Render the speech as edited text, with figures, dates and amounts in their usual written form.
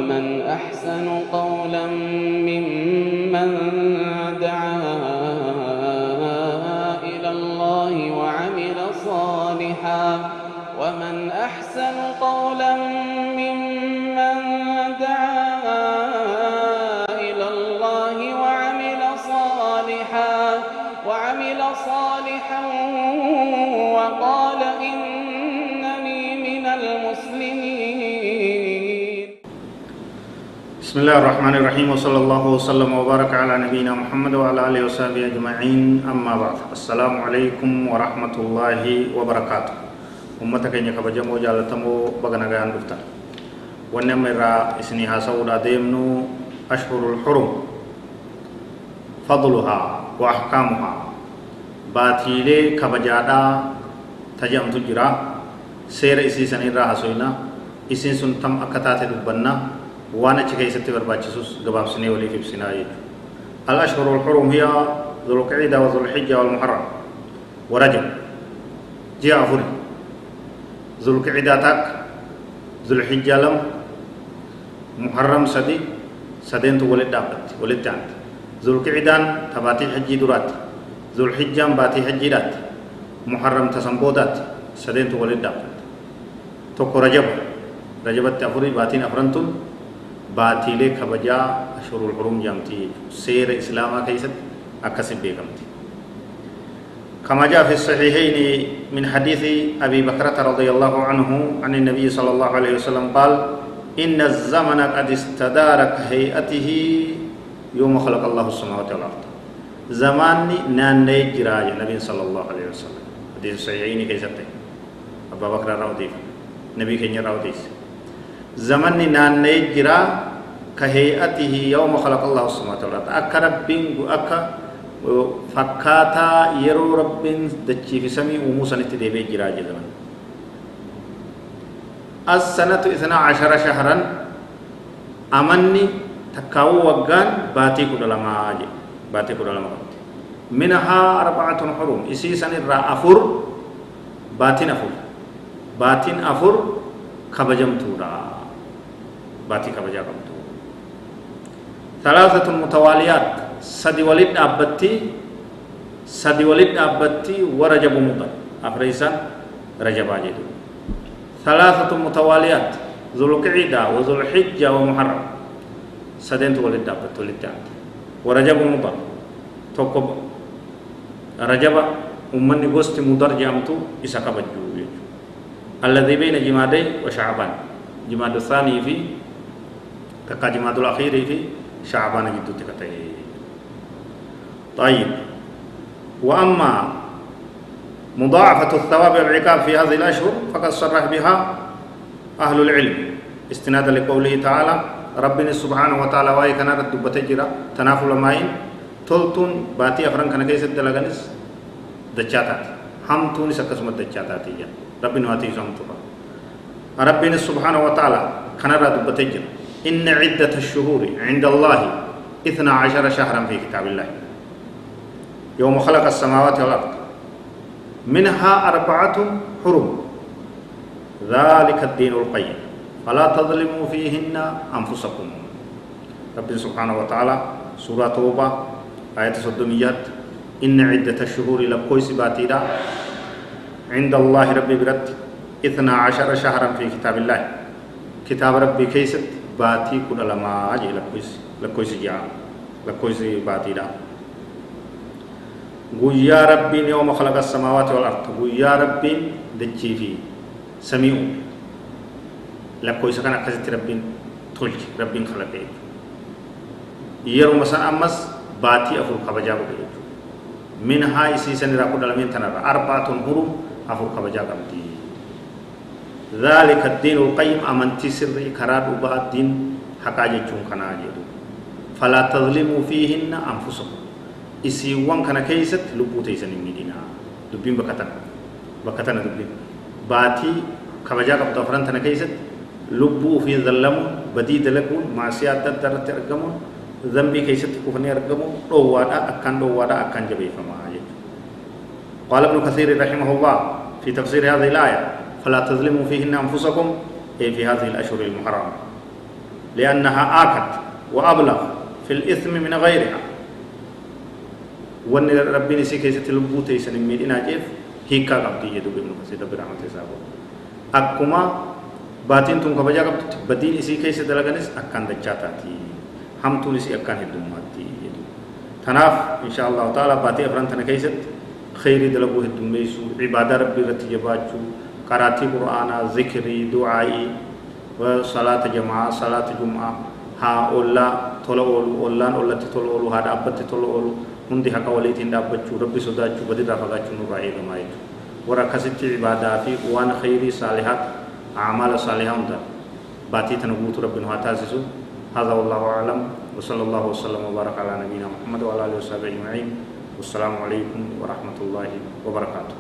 ومن أحسن قولا ممن دعا إلى الله وعمل صالحا ومن أحسن قولا ممن دعا إلى الله وعمل صالحا وقال إنني من المسلمين. بسم الله الرحمن الرحيم وصلى الله وسلم وبارك على نبينا محمد وعلى آله وصحبه أجمعين. أما بعد، السلام عليكم ورحمة الله وبركاته. أمتك إنك بجمو جالتمو بغنغان دفتا ونمرا إسنها سودا ديمنو أشهر الحرم فضلها وأحكامها باتيلي كبجادا تجمع تجرا سير إسي سنيرا حسوينا إسين سنتم أكتات دبنا وانا چكي ستي برباچسوس غباب سني ولي في سناي. الأشهر الحرم هي ذو القعدة وذو الحجة والمحرم ورجب جاء فري ذو القعدة تاك ذو الحجة لم محرم سدين تو ولد دابت ولد جانت ذو القعدة تباتي حجي درات ذو الحجة باتي حجي دات محرم تسنبودات سدين تو ولد دابت توكو رجبت أفري باتين أفرنتون باتيلي كبجا أشهر الحرم جامتي سير إسلاما كيست أكسب بيكمتي كما جاء في الصحيحين من حديث أبي بكرة رضي الله عنه عن النبي صلى الله عليه وسلم قال إن الزمن قد استدار كهيئته يوم خلق الله السماوات والأرض. زماني ناني جراج النبي صلى الله عليه وسلم حديث الصحيحين كيست أبا بكر راوديف نبي كينيا راوديس زماني ناني جرا كهيئته يوم خلق الله السماوات والأرض أكا ربين أكا فكاتا يرو ربين دچي في سمي وموسى نتدبي جراج زمن. السنة 12 شهرا أمني تكاو وغان باتي كدلما أجي باتي كدلما منها 4 حرم إسي سنة أفر باتين أفر كبجم تورا باتي كبجا كمتو 3 متواليات سدي ولد أبتي ورجب مضر أفريسان رجب أجدو 3 متواليات ذو القعدة وذو الحجة ومحرم سدين ولد أبت ولد ورجب مضر توكب رجب أمني غوست مضر جامتو إساق بجو الذي بين جمادي وشعبان جماد الثاني في كا جماد الأخير في شعبان جدو تكتي. طيب، وأما مضاعفة الثواب والعقاب في هذه الأشهر فقد صرح بها أهل العلم استنادا لقوله تعالى ربنا سبحانه وتعالى واي كان رد بتجرا تنافل ماين تلتون باتي أفران كان كيس دلغنس دجاتات هم تونس قسمت دجاتات يا ربنا واتي سمتوا ربنا سبحانه وتعالى كان رد بتجرا إن عدة الشهور عند الله 12 شهرا في كتاب الله يوم خلق السماوات والأرض منها 4 حرم ذلك الدين القيم فلا تظلموا فيهن أنفسكم. ربنا سبحانه وتعالى سورة توبة آية 600 إن عدة الشهور لكويس باتيدا عند الله ربي برد 12 شهرا في كتاب الله كتاب ربي كيست باتي كل لما أجي لكويس جاء لكويس باتيدا غويا ربي يوم خلق السماوات والأرض غويا ربي دجي في سميع لكويس كان أكثر ربي تلج ربي خلقه يرو مثلا أمس باتي أفور كبجا بقى من هاي سيسن راكو دلمين تنرى 4 حرم أفور كبجا بقى ذلك الدين القيم أمنتي سري كراد وبا الدين حقاجة جون كنا جدو فلا تظلموا فيهن أنفسكم isiwwan kana keessatti lubbuu teessan hin miidhina. Dubbiin bakka tana dubbiin baatii kabajaa qabdu afran tana keessatti lubbuu fi zallamuun badii dalaguun maasiyaa adda addaa irratti argamuun zambii keessatti kufanii argamuun dhoowwaadhaa akkaan jabeeffamaa jechuudha. قال ابن كثير رحمه الله في تفسير هذه الآية فلا تظلموا فيهن أنفسكم أي في هذه الأشهر المحرمة لأنها آكد وأبلغ في الإثم من غيرها وأن ربي نسي كيسة لبو تيسن من إناجيف هيكا قبدي يدو بابن كثير برحمة سابو أكما باتين تون كبجا قبدت بدين إسي كيسة دلغنس أكان دجاتاتي هم تونسي أكان هدوماتي يدو تناف إن شاء الله تعالى باتي أفران تنا كيسة خيري دلغو هدوميسو عبادة ربي رتجباتشو قراتي قرآن ذكري دعائي وصلاة جماعة صلاة جمعة ها أولا تولو أولان أولا تولو هذا أبت تولو هندي حكا وليتين دابتشو ربي صداتشو بدي رافقاتشو نرائي لمايتو وركزت عبادة في وان خيري صالحات أعمال صالحة هندا باتي تنبوت ربنا واتاسسو هذا والله أعلم وصلى الله وسلم وبارك على نبينا محمد وعلى آله وصحبه أجمعين والسلام عليكم ورحمة الله وبركاته